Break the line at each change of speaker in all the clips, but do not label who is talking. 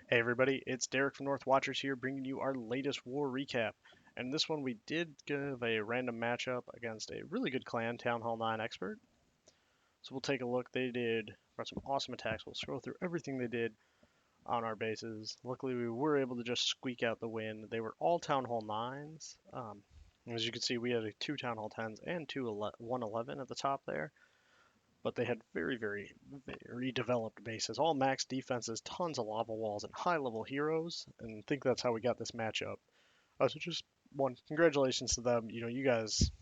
Hey everybody, it's Derek from North Watchers here, bringing you our latest war recap. And this one we did give a random matchup against a really good clan, Town Hall 9 Expert. So we'll take a look. They did run some awesome attacks. We'll scroll through everything they did on our bases. Luckily, we were able to just squeak out the win. They were all Town Hall 9s. As you can see, we had two Town Hall 10s and two 111 at the top there. But they had very developed bases, all max defenses, tons of lava walls, and high level heroes. And I think that's how we got this matchup. So just one, congratulations to them. You guys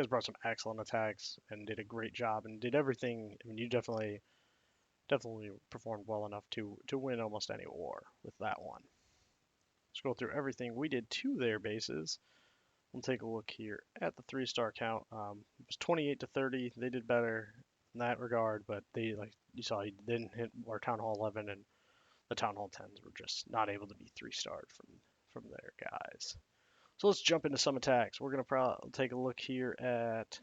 brought some excellent attacks and did a great job and did everything. I mean, you definitely performed well enough to win almost any war with that one. Scroll through everything we did to their bases. We'll take a look here at the 3-star count. It was 28 to 30. They did better in that regard, but they, like you saw, they didn't hit our Town Hall 11, and the Town Hall 10s were just not able to be 3-starred from their guys. So let's jump into some attacks. We're gonna take a look here at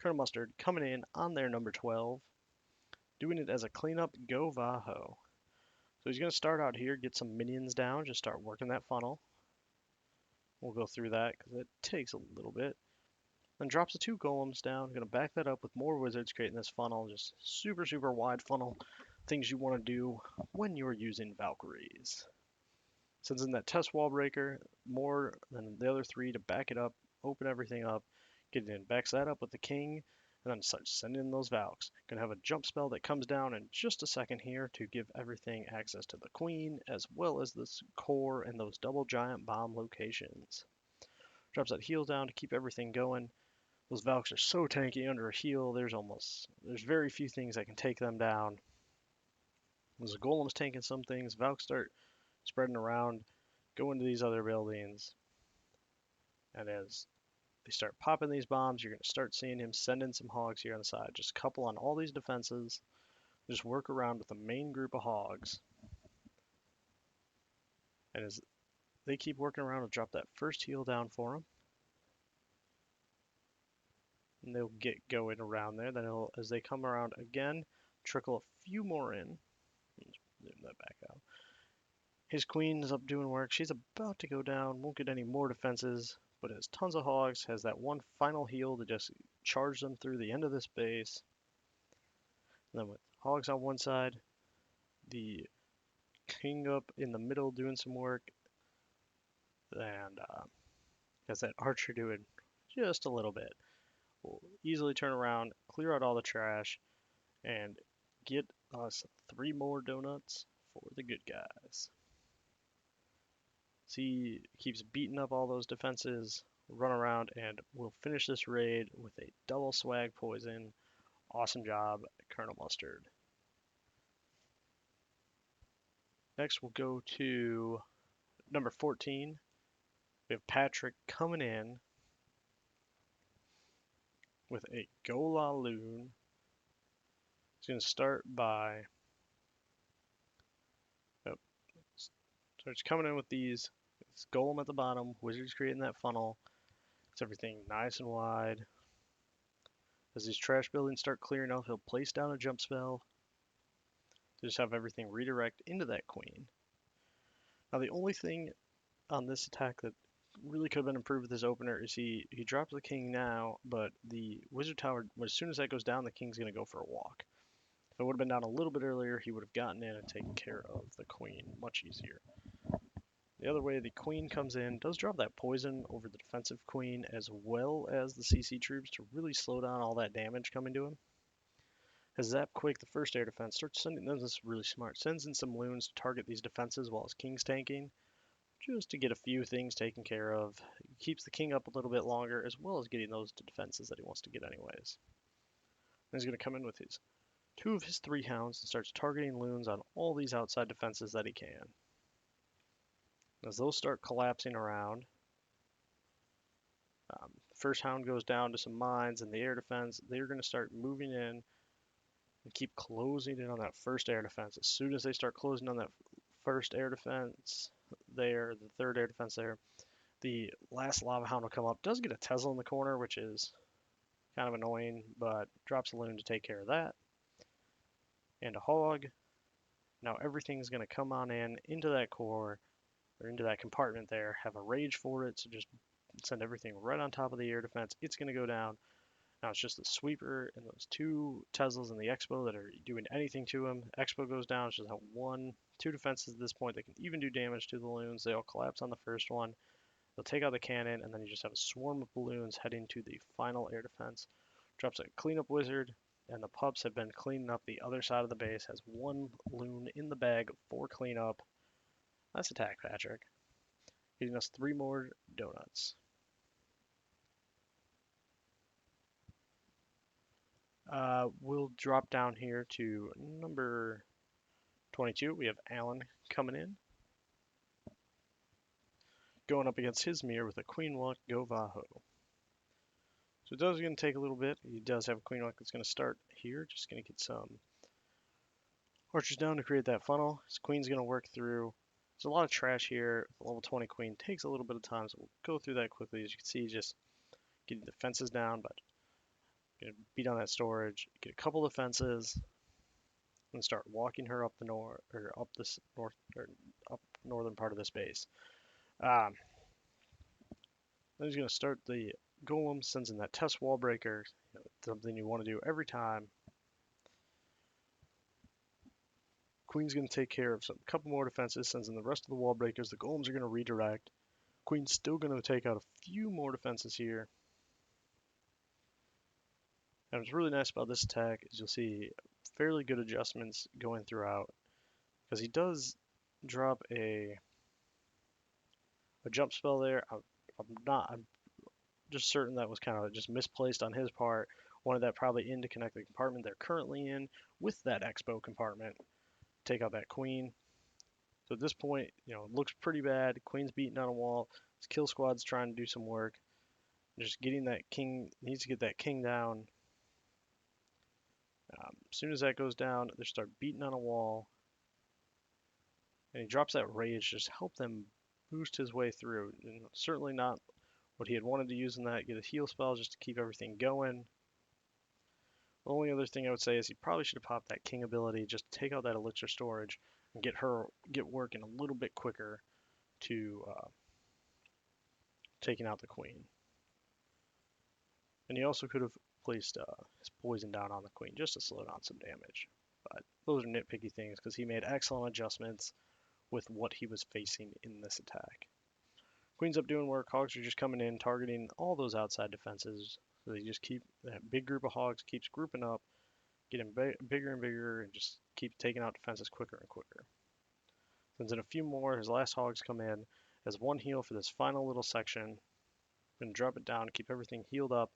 Colonel Mustard coming in on their number 12, doing it as a cleanup go Vaho. So he's gonna start out here, get some minions down, just start working that funnel. We'll go through that because it takes a little bit. Then drops the two golems down. Gonna back that up with more wizards, creating this funnel, just super wide funnel. Things you want to do when you're using Valkyries. Sends in that test wall breaker, more than the other three to back it up, open everything up, get it in. Backs that up with the king, and then starts sending in those Valks. Gonna have a jump spell that comes down in just a second here to give everything access to the queen, as well as this core and those double giant bomb locations. Drops that heal down to keep everything going. Those Valks are so tanky under a heal. There's very few things that can take them down. As the Golem's tanking some things, Valks start spreading around, go into these other buildings, and as they start popping these bombs, you're going to start seeing him send in some hogs here on the side. Just a couple on all these defenses. Just work around with the main group of hogs. And as they keep working around, we'll drop that first heal down for them. And they'll get going around there. Then as they come around again, trickle a few more in. Zoom that back out. His queen is up doing work. She's about to go down. Won't get any more defenses, but has tons of hogs. Has that one final heal to just charge them through the end of this base. And then with hogs on one side, the king up in the middle doing some work, and has that archer doing just a little bit. We'll easily turn around, clear out all the trash, and get us 3 more donuts for the good guys. So he keeps beating up all those defenses, run around, and we'll finish this raid with a double swag poison. Awesome job, Colonel Mustard. Next, we'll go to number 14. We have Patrick coming in with a Gola Loon. He's going to start by. Oh, starts coming in with these. It's Golem at the bottom, Wizards creating that funnel. It's everything nice and wide. As these trash buildings start clearing out, he'll place down a jump spell to just have everything redirect into that queen. Now, the only thing on this attack that really could have been improved with his opener is he drops the king now, but the wizard tower, as soon as that goes down, the king's going to go for a walk. If it would have been down a little bit earlier, he would have gotten in and taken care of the queen much easier. The other way, the queen comes in, does drop that poison over the defensive queen as well as the CC troops to really slow down all that damage coming to him. Has Zap Quick, the first air defense, starts sending, this is really smart, sends in some loons to target these defenses while his king's tanking, just to get a few things taken care of. He keeps the king up a little bit longer, as well as getting those defenses that he wants to get anyways. And he's going to come in with his 2 of his 3 hounds and starts targeting loons on all these outside defenses that he can. As those start collapsing around, first hound goes down to some mines and the air defense. They're going to start moving in and keep closing in on that first air defense. As soon as they start closing on that first air defense there, the third air defense there, the last lava hound will come up. Does get a Tesla in the corner, which is kind of annoying, but drops a loon to take care of that. And a hog. Now everything's going to come on in into that core, or into that compartment there, have a rage for it, so just send everything right on top of the air defense. It's going to go down. Now it's just the sweeper and those two Teslas and the Expo that are doing anything to him. Expo goes down. It's just two defenses at this point that can even do damage to the balloons. They all collapse on the first one. They'll take out the cannon, and then you just have a swarm of balloons heading to the final air defense. Drops a cleanup wizard, and the pups have been cleaning up the other side of the base. Has one loon in the bag for cleanup. Nice attack, Patrick. Getting us 3 more donuts. We'll drop down here to number 22. We have Alan coming in. Going up against his mirror with a Queen Walk Go Vaho. So it does going to take a little bit. He does have a Queen Walk that's going to start here. Just going to get some archers down to create that funnel. His Queen's going to work through. There's a lot of trash here. The level 20 Queen takes a little bit of time, so we'll go through that quickly. As you can see, just getting the fences down, but gonna beat on that storage, get a couple of fences, and start walking her up the north or up this north or up northern part of this base. Then he's gonna start the golem, sends in that test wall breaker, something you want to do every time. Queen's gonna take care of a couple more defenses, sends in the rest of the wall breakers. The golems are gonna redirect. Queen's still gonna take out a few more defenses here. And what's really nice about this attack is you'll see fairly good adjustments going throughout, because he does drop a jump spell there. I'm just certain that was kind of just misplaced on his part. Wanted that probably in to connect the compartment they're currently in with that Expo compartment. Take out that Queen. So at this point, it looks pretty bad. Queen's beating on a wall. His kill squad's trying to do some work. Just getting that king, needs to get that king down. As soon as that goes down, they start beating on a wall. And he drops that rage, just help them boost his way through. And certainly not what he had wanted to use in that. Get a heal spell just to keep everything going. The only other thing I would say is he probably should have popped that king ability, just to take out that elixir storage and get working a little bit quicker to taking out the queen. And he also could have placed his poison down on the queen just to slow down some damage. But those are nitpicky things because he made excellent adjustments with what he was facing in this attack. Queen's up doing work. Hogs are just coming in, targeting all those outside defenses. So they just keep that big group of hogs keeps grouping up, getting bigger and bigger, and just keep taking out defenses quicker and quicker. Sends in a few more. His last hogs come in. Has one heal for this final little section. Gonna drop it down, keep everything healed up.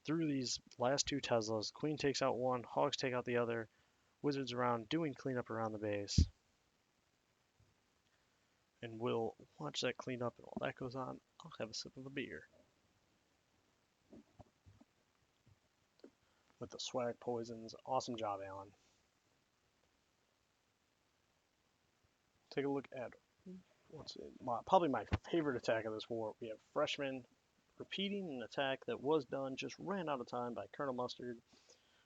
Through these last two Teslas, Queen takes out one, Hogs take out the other. Wizards around doing cleanup around the base. And we'll watch that cleanup, and while that goes on, I'll have a sip of a beer. With the swag poisons. Awesome job, Alan. Take a look at probably my favorite attack of this war. We have Freshman repeating an attack that was done, just ran out of time by Colonel Mustard.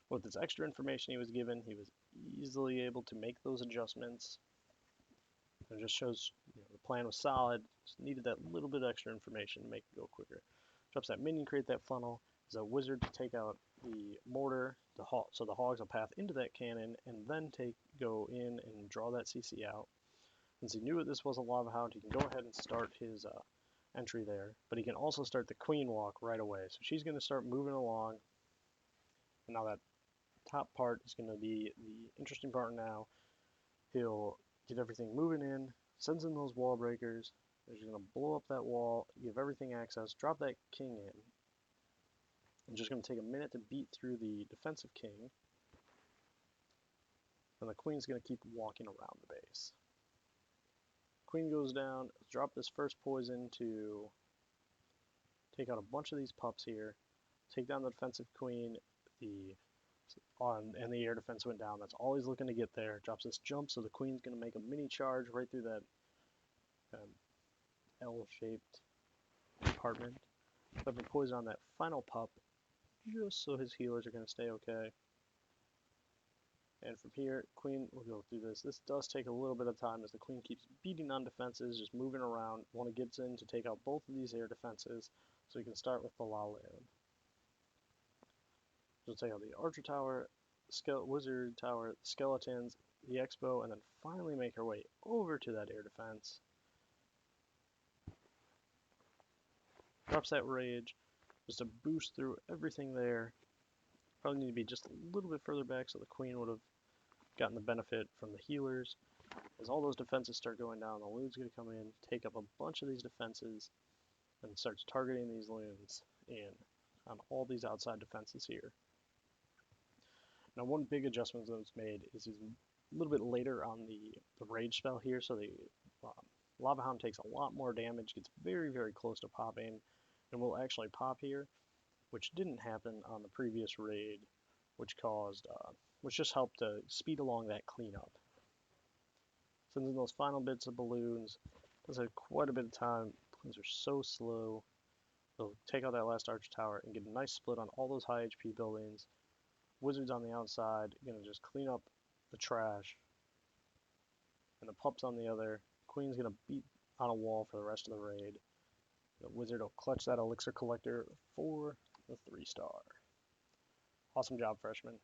With this extra information he was given, he was easily able to make those adjustments. It just shows the plan was solid, just needed that little bit extra information to make it go quicker. Drops that minion, create that funnel. There's a wizard to take out the mortar, so the hogs will path into that cannon, and then go in and draw that CC out. Since he knew that this was a lava hound, he can go ahead and start his entry there, but he can also start the queen walk right away. So she's going to start moving along. And now that top part is going to be the interesting part now. He'll get everything moving in, sends in those wall breakers. He's going to blow up that wall, give everything access, drop that king in. I'm just going to take a minute to beat through the defensive king. And the queen's going to keep walking around the base. Queen goes down, drop this first poison to take out a bunch of these pups here, take down the defensive queen, and the air defense went down. That's all he's looking to get there. Drops this jump, so the queen's going to make a mini charge right through that L-shaped compartment. Pepper poison on that final pup, just so his healers are going to stay okay. And from here, queen will go through this. This does take a little bit of time as the queen keeps beating on defenses, just moving around. One gets in to take out both of these air defenses, so you can start with the Lalun. She'll take out the Archer Tower, Wizard Tower, the Skeletons, the Expo, and then finally make her way over to that air defense. Drops that Rage, just to boost through everything there. Probably need to be just a little bit further back so the queen would have gotten the benefit from the healers. As all those defenses start going down, the loon's going to come in, take up a bunch of these defenses, and starts targeting these loons in on all these outside defenses here. Now, one big adjustment that's made is he's a little bit later on the rage spell here, so the Lava Hound takes a lot more damage, gets very, very close to popping, and will actually pop here, which didn't happen on the previous raid, which just helped to speed along that cleanup. Sends in those final bits of balloons. Does have quite a bit of time. Balloons are so slow. They'll take out that last arch tower and get a nice split on all those high HP buildings. Wizards on the outside, gonna just clean up the trash. And the pups on the other. Queen's gonna beat on a wall for the rest of the raid. The wizard will clutch that elixir collector for the 3-star. Awesome job, freshman.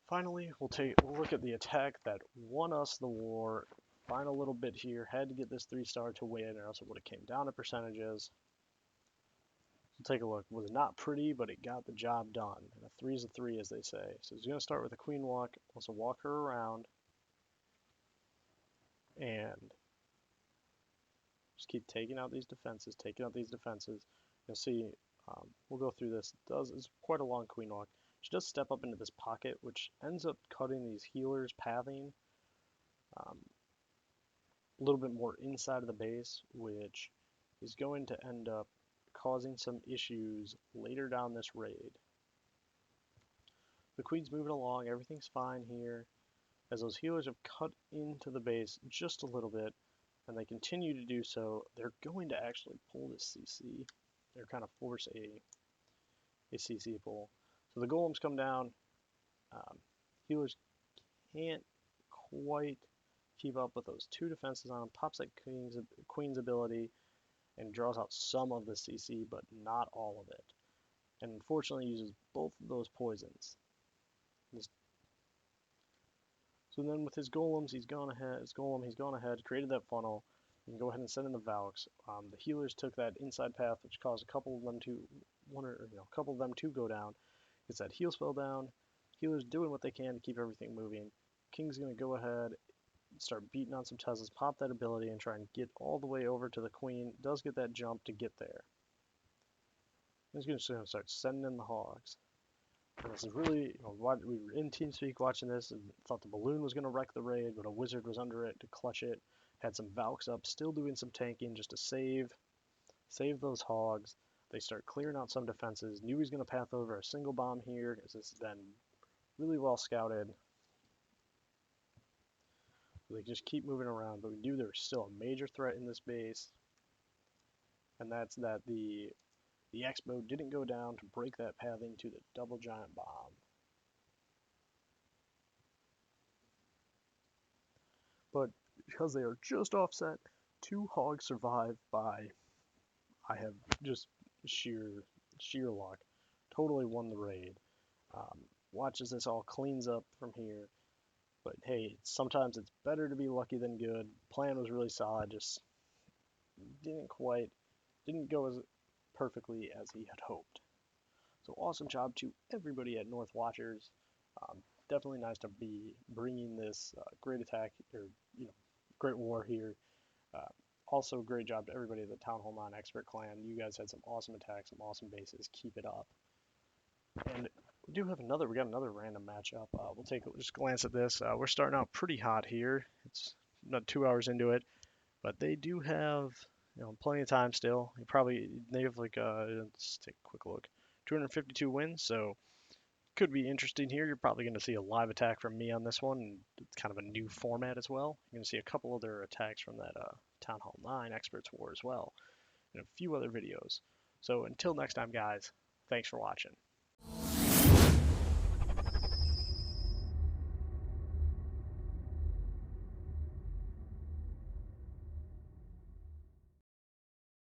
Finally, we'll look at the attack that won us the war. Final little bit here. Had to get this 3-star to win, or else it would have came down to percentages. We'll take a look. Was not pretty, but it got the job done. And a 3 is a 3, as they say. So he's going to start with a queen walk. Also walk her around. And just keep taking out these defenses, You'll see, we'll go through this. It's quite a long queen walk. She does step up into this pocket, which ends up cutting these healers' pathing a little bit more inside of the base, which is going to end up causing some issues later down this raid. The queen's moving along, everything's fine here. As those healers have cut into the base just a little bit, and they continue to do so, they're going to actually pull this CC. They're kind of force a CC pull. So the golems come down. Healers can't quite keep up with those 2 defenses on him. Pops that queen's ability and draws out some of the CC, but not all of it. And unfortunately uses both of those poisons. So then with his golems, he's gone ahead, created that funnel. You can go ahead and send in the Valks. The healers took that inside path, which caused a couple of them to go down. Gets that heal spell down. Healers doing what they can to keep everything moving. King's going to go ahead, start beating on some Teslas, pop that ability, and try and get all the way over to the queen. Does get that jump to get there. He's going to start sending in the hogs. And this is really, we were in TeamSpeak watching this and thought the balloon was going to wreck the raid, but a wizard was under it to clutch it. Had some Valks up, still doing some tanking just to save those hogs. They start clearing out some defenses. Knew he was going to path over a single bomb here, because this has been really well scouted. They just keep moving around, but we knew there was still a major threat in this base, and that's that the Expo didn't go down to break that pathing to the double giant bomb. But because they are just offset, 2 hogs survive by, I have just sheer luck. Totally won the raid. Watch as this all cleans up from here. But hey, sometimes it's better to be lucky than good. Plan was really solid, just didn't go as perfectly as he had hoped. So awesome job to everybody at North Watchers. Definitely nice to be bringing this great attack, or great war here. Also, great job to everybody at the Town Hall 9 Expert Clan. You guys had some awesome attacks, some awesome bases. Keep it up. And we got another random matchup. We'll just glance at this. We're starting out pretty hot here. It's not 2 hours into it, but they do have plenty of time still. They have let's take a quick look. 252 wins, so could be interesting here. You're probably going to see a live attack from me on this one. It's kind of a new format as well. You're going to see a couple other attacks from that Town Hall 9 Experts War as well, and a few other videos. So until next time, guys, thanks for watching.